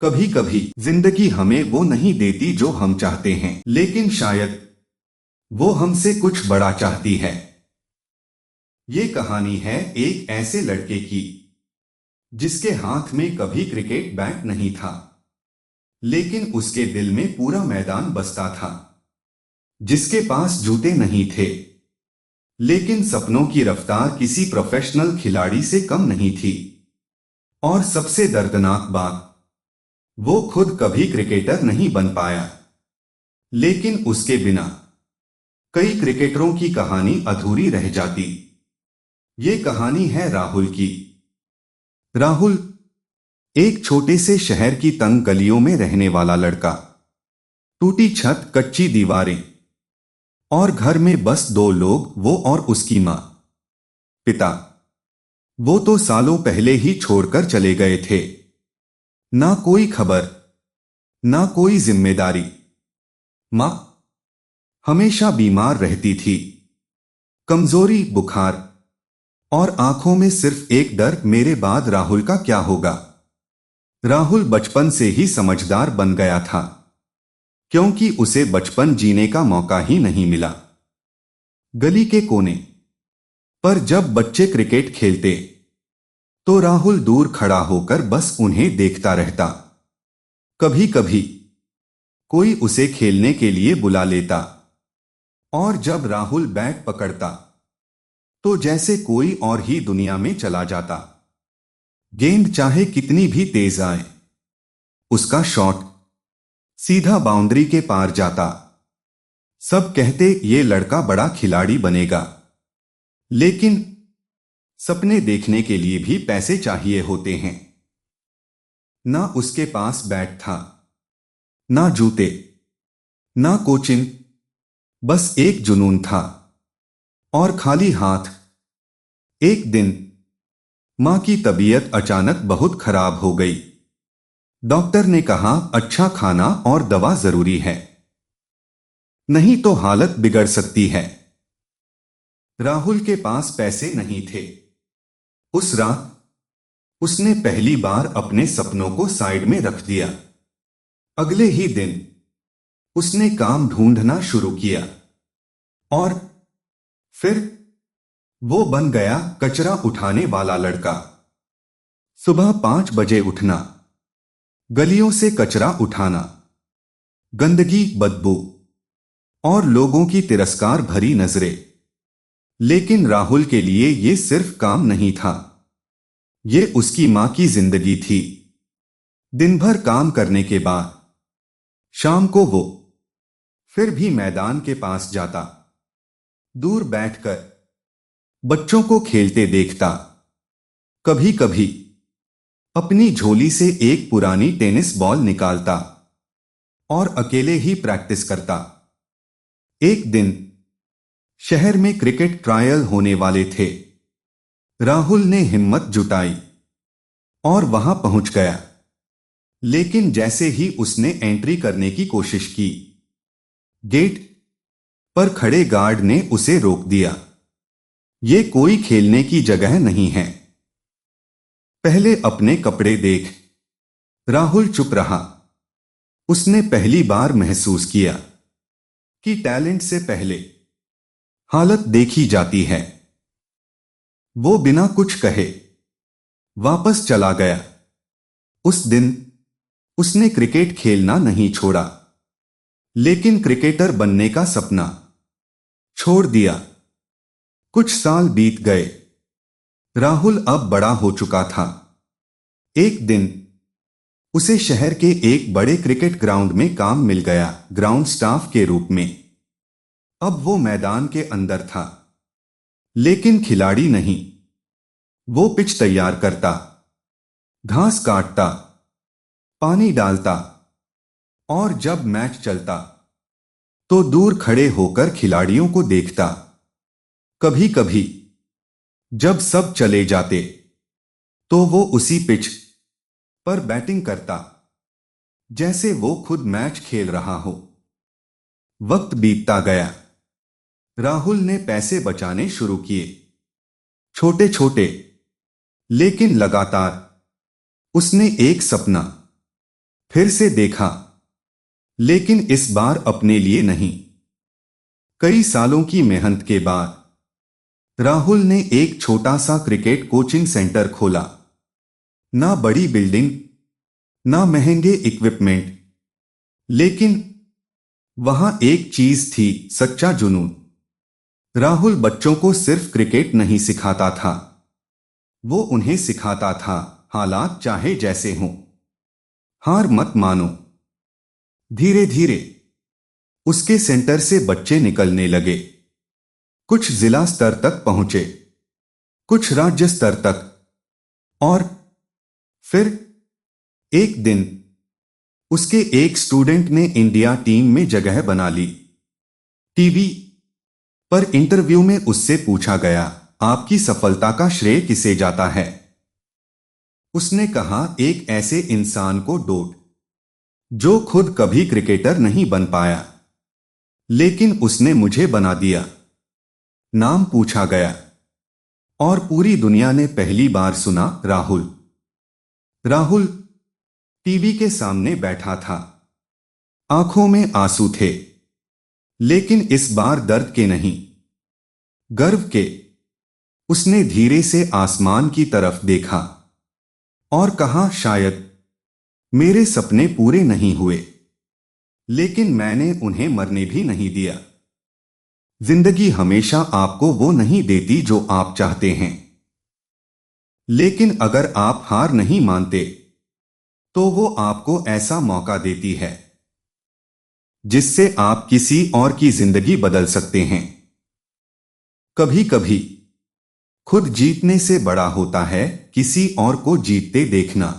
कभी कभी जिंदगी हमें वो नहीं देती जो हम चाहते हैं, लेकिन शायद वो हमसे कुछ बड़ा चाहती है। ये कहानी है एक ऐसे लड़के की जिसके हाथ में कभी क्रिकेट बैट नहीं था, लेकिन उसके दिल में पूरा मैदान बसता था। जिसके पास जूते नहीं थे, लेकिन सपनों की रफ्तार किसी प्रोफेशनल खिलाड़ी से कम नहीं थी। और सबसे दर्दनाक बात, वो खुद कभी क्रिकेटर नहीं बन पाया, लेकिन उसके बिना कई क्रिकेटरों की कहानी अधूरी रह जाती। ये कहानी है राहुल की। राहुल एक छोटे से शहर की तंग गलियों में रहने वाला लड़का। टूटी छत, कच्ची दीवारें और घर में बस दो लोग, वो और उसकी माँ। पिता वो तो सालों पहले ही छोड़कर चले गए थे। ना कोई खबर, ना कोई जिम्मेदारी। माँ हमेशा बीमार रहती थी, कमजोरी, बुखार, और आंखों में सिर्फ एक डर, मेरे बाद राहुल का क्या होगा। राहुल बचपन से ही समझदार बन गया था, क्योंकि उसे बचपन जीने का मौका ही नहीं मिला। गली के कोने पर जब बच्चे क्रिकेट खेलते, तो राहुल दूर खड़ा होकर बस उन्हें देखता रहता। कभी कभी कोई उसे खेलने के लिए बुला लेता, और जब राहुल बैट पकड़ता तो जैसे कोई और ही दुनिया में चला जाता। गेंद चाहे कितनी भी तेज आए, उसका शॉट सीधा बाउंड्री के पार जाता। सब कहते ये लड़का बड़ा खिलाड़ी बनेगा, लेकिन सपने देखने के लिए भी पैसे चाहिए होते हैं। ना उसके पास बैट था, ना जूते, ना कोचिंग, बस एक जुनून था और खाली हाथ। एक दिन मां की तबीयत अचानक बहुत खराब हो गई। डॉक्टर ने कहा अच्छा खाना और दवा जरूरी है, नहीं तो हालत बिगड़ सकती है। राहुल के पास पैसे नहीं थे। उस रात उसने पहली बार अपने सपनों को साइड में रख दिया। अगले ही दिन उसने काम ढूंढना शुरू किया, और फिर वो बन गया कचरा उठाने वाला लड़का। सुबह 5 बजे उठना, गलियों से कचरा उठाना, गंदगी, बदबू और लोगों की तिरस्कार भरी नजरें। लेकिन राहुल के लिए ये सिर्फ काम नहीं था, ये उसकी मां की जिंदगी थी। दिन भर काम करने के बाद शाम को वो फिर भी मैदान के पास जाता। दूर बैठकर बच्चों को खेलते देखता। कभी कभी अपनी झोली से एक पुरानी टेनिस बॉल निकालता और अकेले ही प्रैक्टिस करता। एक दिन शहर में क्रिकेट ट्रायल होने वाले थे। राहुल ने हिम्मत जुटाई और वहां पहुंच गया, लेकिन जैसे ही उसने एंट्री करने की कोशिश की, गेट पर खड़े गार्ड ने उसे रोक दिया। ये कोई खेलने की जगह नहीं है, पहले अपने कपड़े देख। राहुल चुप रहा। उसने पहली बार महसूस किया कि टैलेंट से पहले हालत देखी जाती है। वो बिना कुछ कहे वापस चला गया। उस दिन उसने क्रिकेट खेलना नहीं छोड़ा, लेकिन क्रिकेटर बनने का सपना छोड़ दिया। कुछ साल बीत गए। राहुल अब बड़ा हो चुका था। एक दिन उसे शहर के एक बड़े क्रिकेट ग्राउंड में काम मिल गया, ग्राउंड स्टाफ के रूप में। अब वो मैदान के अंदर था, लेकिन खिलाड़ी नहीं। वो पिच तैयार करता, घास काटता, पानी डालता, और जब मैच चलता तो दूर खड़े होकर खिलाड़ियों को देखता। कभी कभी जब सब चले जाते, तो वो उसी पिच पर बैटिंग करता, जैसे वो खुद मैच खेल रहा हो। वक्त बीतता गया। राहुल ने पैसे बचाने शुरू किए, छोटे छोटे, लेकिन लगातार। उसने एक सपना फिर से देखा, लेकिन इस बार अपने लिए नहीं। कई सालों की मेहनत के बाद राहुल ने एक छोटा सा क्रिकेट कोचिंग सेंटर खोला। ना बड़ी बिल्डिंग, ना महंगे इक्विपमेंट, लेकिन वहां एक चीज थी, सच्चा जुनून। राहुल बच्चों को सिर्फ क्रिकेट नहीं सिखाता था, वो उन्हें सिखाता था हालात चाहे जैसे हों, हार मत मानो। धीरे धीरे उसके सेंटर से बच्चे निकलने लगे। कुछ जिला स्तर तक पहुंचे, कुछ राज्य स्तर तक, और फिर एक दिन उसके एक स्टूडेंट ने इंडिया टीम में जगह बना ली। टीवी पर इंटरव्यू में उससे पूछा गया, आपकी सफलता का श्रेय किसे जाता है? उसने कहा, एक ऐसे इंसान को डोट, जो खुद कभी क्रिकेटर नहीं बन पाया, लेकिन उसने मुझे बना दिया। नाम पूछा गया और पूरी दुनिया ने पहली बार सुना, राहुल। राहुल टीवी के सामने बैठा था, आंखों में आंसू थे, लेकिन इस बार दर्द के नहीं, गर्व के। उसने धीरे से आसमान की तरफ देखा और कहा, शायद मेरे सपने पूरे नहीं हुए, लेकिन मैंने उन्हें मरने भी नहीं दिया। जिंदगी हमेशा आपको वो नहीं देती जो आप चाहते हैं, लेकिन अगर आप हार नहीं मानते तो वो आपको ऐसा मौका देती है जिससे आप किसी और की जिंदगी बदल सकते हैं। कभी कभी खुद जीतने से बड़ा होता है किसी और को जीतते देखना।